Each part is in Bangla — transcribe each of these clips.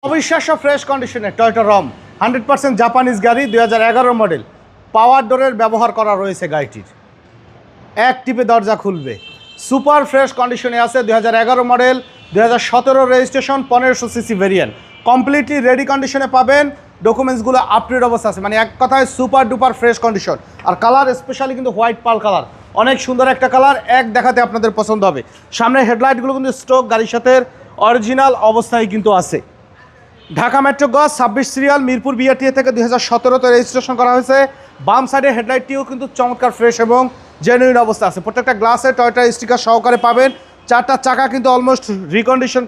অবিশ্বাস্য ফ্রেশ কন্ডিশনে টয়োটা রম 100% জাপানিজ গাড়ি 2011 মডেল পাওয়ার ডোরের ব্যবহার করা রয়েছে গাড়িটির। এক টিপে দরজা খুলবে। সুপার ফ্রেশ কন্ডিশনে আছে 2011 model 2017 registration 1500 CC variant completely ready কন্ডিশনে পাবেন। ডকুমেন্টসগুলো আপডেট অবস্থা আছে, মানে এক কথায় সুপার ডুপার ফ্রেশ কন্ডিশন। আর কালার স্পেশালি কিন্তু হোয়াইট পার্ল কালার, অনেক সুন্দর একটা কালার, এক দেখাতে আপনাদের পছন্দ হবে। সামনে হেডলাইটগুলো কিন্তু স্টক গাড়ির সাথে অরিজিনাল অবস্থায় কিন্তু আছে। ঢাকা মেট্রো গজ 26 সিরিয়াল মিরপুর বিআরটিএ থেকে 2017তে রেজিস্ট্রেশন করা হয়েছে। বাম সাইডে হেডলাইটটিও কিন্তু চমৎকার ফ্রেশ এবং জেনুইন অবস্থা আছে। প্রত্যেকটা গ্লাসে টয়োটা স্টিকার সহকারে পাবেন। চারটা চাকা কিন্তু অলমোস্ট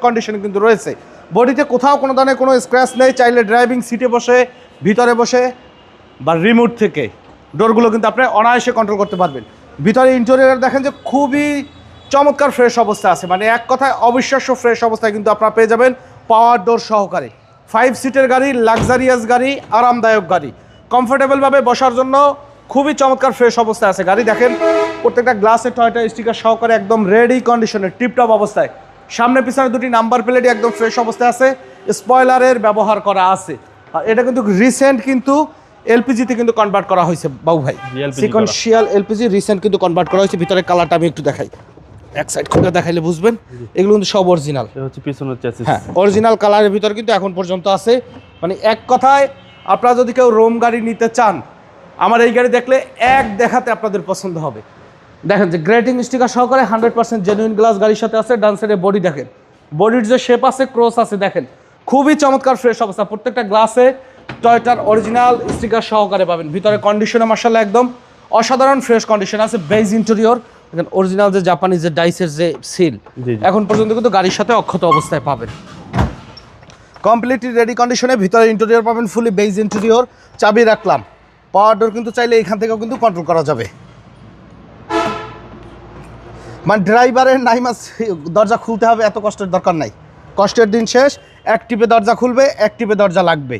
কন্ডিশন কিন্তু রয়েছে। বডিতে কোথাও কোনো ধরনের কোনো স্ক্র্যাচ নেই। চাইলে ড্রাইভিং সিটে বসে, ভিতরে বসে বা রিমোট থেকে ডোরগুলো কিন্তু আপনি অনায়াসে কন্ট্রোল করতে পারবেন। ভিতরে ইন্টেরিয়র দেখেন যে খুবই চমৎকার ফ্রেশ অবস্থা আছে, মানে এক কথায় অবিশ্বাস্য ফ্রেশ অবস্থায় কিন্তু আপনারা পেয়ে যাবেন পাওয়ার ডোর সহকারে। 5 সিটের গাড়ি, লাক্সারিয়াস গাড়ি, আরামদায়ক গাড়ি, কমফোর্টেবলভাবে বসার জন্য খুবই চমৎকার ফ্রেশ অবস্থায় আছে গাড়ি। দেখেন প্রত্যেকটা গ্লাসে টয়োটা স্টিকার সহকারে একদম রেডি কন্ডিশনে টিপটপ অবস্থায়। সামনে পিছনে দুটি নাম্বার প্লেটই একদম ফ্রেশ অবস্থায় আছে। স্পয়লারের ব্যবহার করা আছে। আর এটা কিন্তু রিসেন্ট কিন্তু এলপিজিতে কিন্তু কনভার্ট করা হয়েছে বাবু ভাই। সিকোয়েন্সিয়াল এলপিজি রিসেন্ট কিন্তু কনভার্ট করা হয়েছে। ভিতরে কালারটা আমি একটু দেখাই, এক সাইড খুলে দেখাইলে বুঝবেন। এগুলো কিন্তু সব অরিজিনাল, হচ্ছে পিছনের চ্যাসিস। হ্যাঁ, অরিজিনাল কালারের ভিতর কিন্তু এখন পর্যন্ত আছে। মানে এক কথায় আপনারা যদি কেউ রোম গাড়ি নিতে চান, আমার এই গাড়ি দেখলে এক দেখাতে আপনাদের পছন্দ হবে। দেখেন যে গ্রেটিং স্টিকার সহকারে 100% জেনুইন গ্লাস গাড়ির সাথে আছে। ডান সাইডে বডি দেখেন, বডির যে শেপ আছে, ক্রস আছে, দেখেন খুবই চমৎকার ফ্রেশ অবস্থা। প্রত্যেকটা গ্লাসে টয়োটার অরিজিনাল স্টিকার সহকারে পাবেন। ভিতরে কন্ডিশনে মার্শাল্লাহ একদম অসাধারণ ফ্রেশ কন্ডিশন আছে। বেজ ইন্টেরিয়র দেখেন, অরিজিনাল যে জাপানিজ যে ডাইসের যে সিল এখন পর্যন্ত কিন্তু গাড়ির সাথে অক্ষত অবস্থায় পাবেন। কমপ্লিটলি রেডি কন্ডিশনে ভিতরে ইন্টেরিয়র পাবেন ফুলি বেজ ইন্টেরিয়র। চাবি রাখলাম। পাওয়ার ডোর কিন্তু চাইলে এখান থেকেও কিন্তু কন্ট্রোল করা যাবে। মানে ড্রাইভারের নাইমাস দরজা খুলতে হবে এত কষ্টের দরকার নাই। কষ্টের দিন শেষ। এক টিপে দরজা খুলবে, এক টিপে দরজা লাগবে।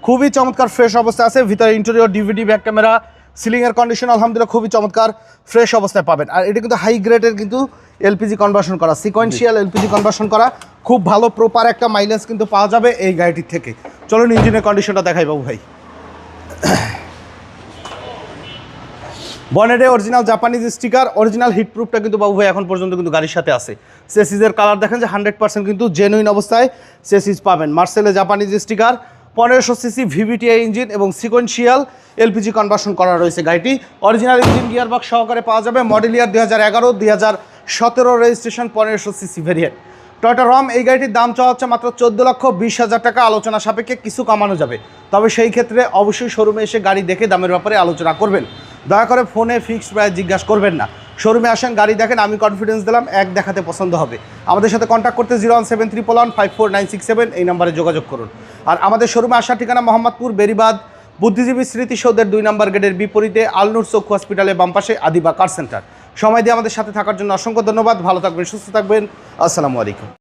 খুবই চমৎকার ফ্রেশ অবস্থা আছে। ভিতরে ইন্টেরিয়র ডিভিডি ব্যাক ক্যামেরা, সিলিংয়ের কন্ডিশন আলহামদুলিল্লাহ খুবই চমৎকার ফ্রেশ অবস্থায় পাবেন। আর এটা কিন্তু হাই গ্রেডের কিন্তু এলপিজি কনভার্সন করা, সিকোয়েন্সিয়াল এলপিজি কনভার্সন করা, খুব ভালো প্রপার একটা মাইলেজ কিন্তু পাওয়া যাবে এই গাড়িটির থেকে। চলুন ইঞ্জিনের কন্ডিশনটা দেখাই বাবু ভাই। বনেটে original Japanese sticker, original heat প্রুফটা কিন্তু বাবু ভাই এখন পর্যন্ত কিন্তু গাড়ির সাথে আছে। চেসিসের কালার দেখেন যে 100% কিন্তু জেনুইন অবস্থায় চেসিস পাবেন। মার্সেলে Japanese sticker, 1500 CC VVTI engine এবং সিকোয়েন্সিয়াল এলপিজি কনভার্সন করা রয়েছে গাড়িটি। অরিজিনাল ইঞ্জিন গিয়ারবক্স সহকারে পাওয়া যাবে। Model year 2011, 2017 registration, 1500 CC variant Toyota রম। এই গাড়িটির দাম চাওয়া হচ্ছে মাত্র 14,20,000 টাকা। আলোচনা সাপেক্ষে কিছু কমানো যাবে, তবে সেই ক্ষেত্রে অবশ্যই শোরুমে এসে গাড়ি দেখে দামের ব্যাপারে আলোচনা করবেন। দয়া করে ফোনে ফিক্সড প্রাইস জিজ্ঞাসা করবেন না। শোরুমে আসেন, গাড়ি দেখেন, আমি কনফিডেন্স দিলাম এক দেখাতে পছন্দ হবে। আমাদের সাথে কন্ট্যাক্ট করতে 01731154967 এই নাম্বারে যোগাযোগ করুন। আর আমাদের শোরুমে আসার ঠিকানা মোহাম্মদপুর বেরিবাদ বুদ্ধিজীবী স্মৃতিসৌধের 2 নম্বর গেটের বিপরীতে আলনুর চক্ষু হসপিটালের বাম পাশে আদিবা কার সেন্টার। সময় দিয়ে আমাদের সাথে থাকার জন্য অসংখ্য ধন্যবাদ। ভালো থাকবেন, সুস্থ থাকবেন। আসসালামু আলাইকুম।